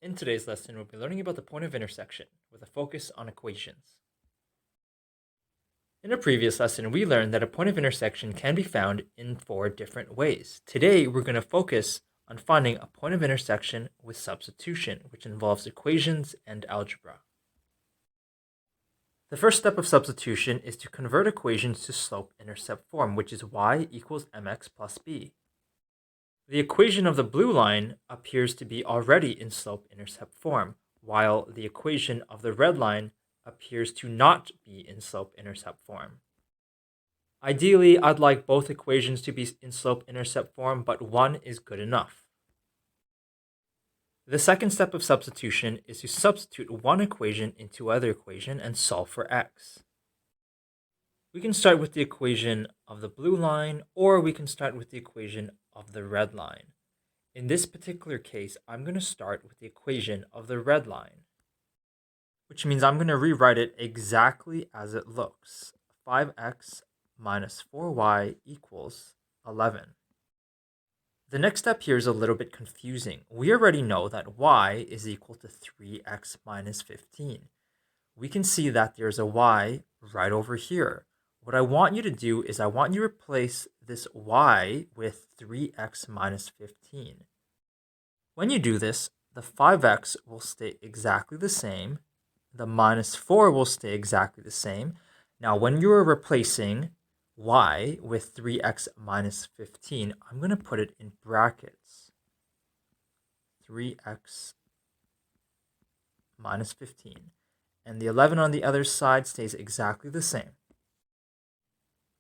In today's lesson, we'll be learning about the point of intersection with a focus on equations. In a previous lesson, we learned that a point of intersection can be found in 4 different ways. Today, we're going to focus on finding a point of intersection with substitution, which involves equations and algebra. The first step of substitution is to convert equations to slope-intercept form, which is y equals mx plus b. The equation of the blue line appears to be already in slope-intercept form, while the equation of the red line appears to not be in slope-intercept form. Ideally, I'd like both equations to be in slope-intercept form, but one is good enough. The second step of substitution is to substitute one equation into another equation and solve for x. We can start with the equation of the blue line, or we can start with the equation of the red line. In this particular case, I'm going to start with the equation of the red line, which means I'm going to rewrite it exactly as it looks. 5x minus 4y equals 11. The next step here is a little bit confusing. We already know that y is equal to 3x minus 15. We can see that there's a y right over here. What I want you to do is I want you to replace this y with 3x minus 15. When you do this, the 5x will stay exactly the same. The minus 4 will stay exactly the same. Now, when you are replacing y with 3x minus 15, I'm going to put it in brackets. 3x minus 15. And the 11 on the other side stays exactly the same.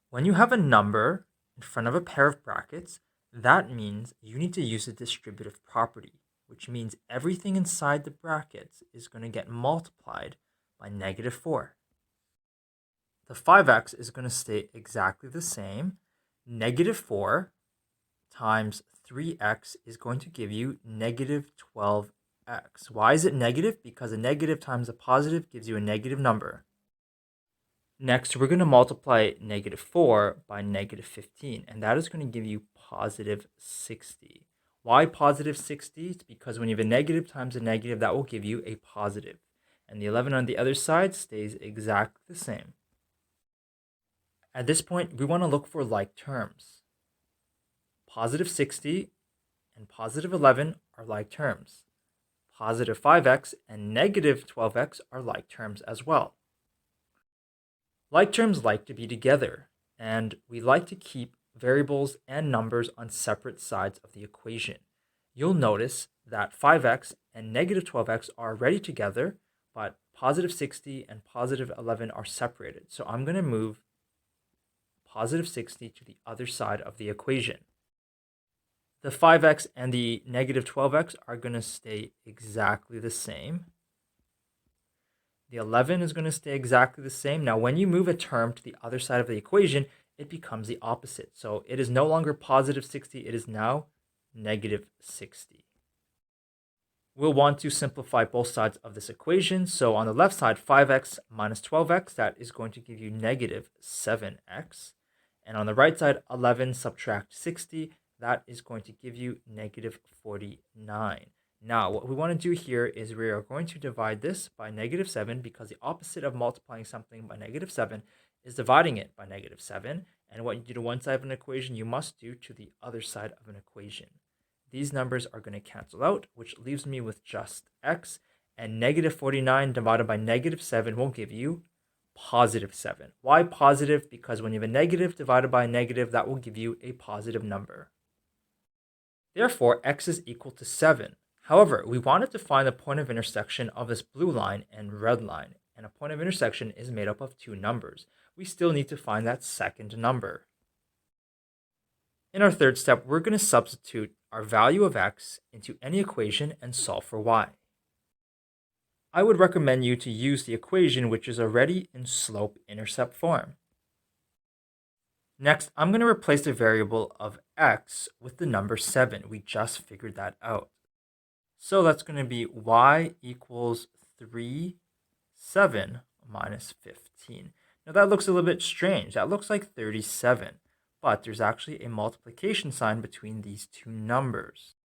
When you have a number in front of a pair of brackets, that means you need to use a distributive property, which means everything inside the brackets is going to get multiplied by negative 4. The 5x is going to stay exactly the same. Negative 4 times 3x is going to give you negative 12x. Why is it negative? Because a negative times a positive gives you a negative number. Next, we're going to multiply negative 4 by negative 15, and that is going to give you positive 60. Why positive 60? It's because when you have a negative times a negative, that will give you a positive. And the 11 on the other side stays exactly the same. At this point, we want to look for like terms. Positive 60 and positive 11 are like terms. Positive 5x and negative 12x are like terms as well. Like terms like to be together, and we like to keep variables and numbers on separate sides of the equation. You'll notice that 5x and negative 12x are already together, but positive 60 and positive 11 are separated. So I'm going to move positive 60 to the other side of the equation. The 5x and the negative 12x are going to stay exactly the same. The 11 is going to stay exactly the same. Now, when you move a term to the other side of the equation, it becomes the opposite. So it is no longer positive 60, it is now negative 60. We'll want to simplify both sides of this equation. So on the left side, 5x minus 12x, that is going to give you negative 7x. And on the right side, 11 subtract 60, that is going to give you negative 49. Now, what we want to do here is we are going to divide this by negative 7 because the opposite of multiplying something by negative 7 is dividing it by negative 7. And what you do to one side of an equation, you must do to the other side of an equation. These numbers are going to cancel out, which leaves me with just x. And negative 49 divided by negative 7 will give you positive 7. Why positive? Because when you have a negative divided by a negative, that will give you a positive number. Therefore, x is equal to 7. However, we wanted to find the point of intersection of this blue line and red line, and a point of intersection is made up of 2 numbers. We still need to find that second number. In our third step, we're going to substitute our value of x into any equation and solve for y. I would recommend you to use the equation which is already in slope-intercept form. Next, I'm going to replace the variable of x with the number 7. We just figured that out. So that's going to be y equals 7 minus 15. Now that looks a little bit strange. That looks like 37, but there's actually a multiplication sign between these two numbers.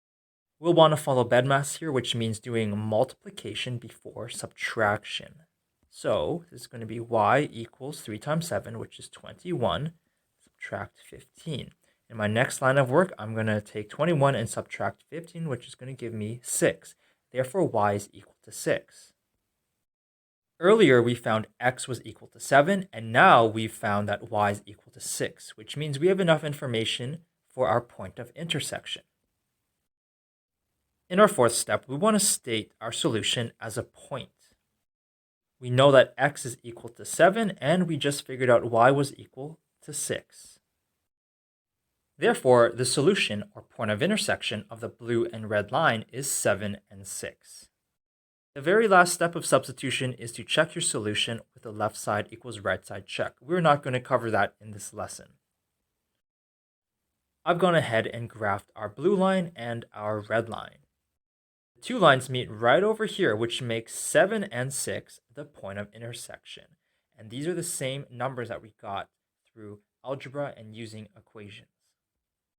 We'll want to follow BEDMAS here, which means doing multiplication before subtraction. So this is going to be y equals 3 times 7, which is 21, subtract 15. In my next line of work, I'm going to take 21 and subtract 15, which is going to give me 6. Therefore, y is equal to 6. Earlier, we found x was equal to 7, and now we've found that y is equal to 6, which means we have enough information for our point of intersection. In our fourth step, we want to state our solution as a point. We know that x is equal to 7, and we just figured out y was equal to 6. Therefore, the solution, or point of intersection, of the blue and red line is 7 and 6. The very last step of substitution is to check your solution with the left side equals right side check. We're not going to cover that in this lesson. I've gone ahead and graphed our blue line and our red line. The two lines meet right over here, which makes 7 and 6 the point of intersection. And these are the same numbers that we got through algebra and using equations.